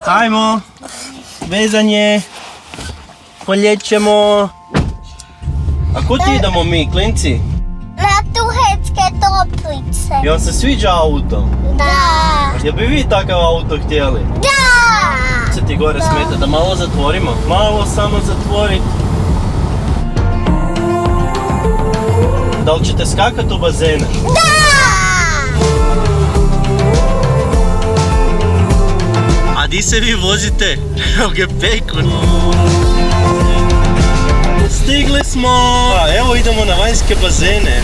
Hajmo, vezanje, poljećemo. A kud ti idemo mi, klinci? Na Tuhetske toplice. I vam se sviđa auto? Da. Jel bi vi takav auto htjeli? Da. Se ti gore smeta da malo zatvorimo? Malo samo zatvori. Da li ćete skakat u bazene? Da. A di se vi vozite? U gepeku. Stigli smo! Evo idemo na vanjske bazene.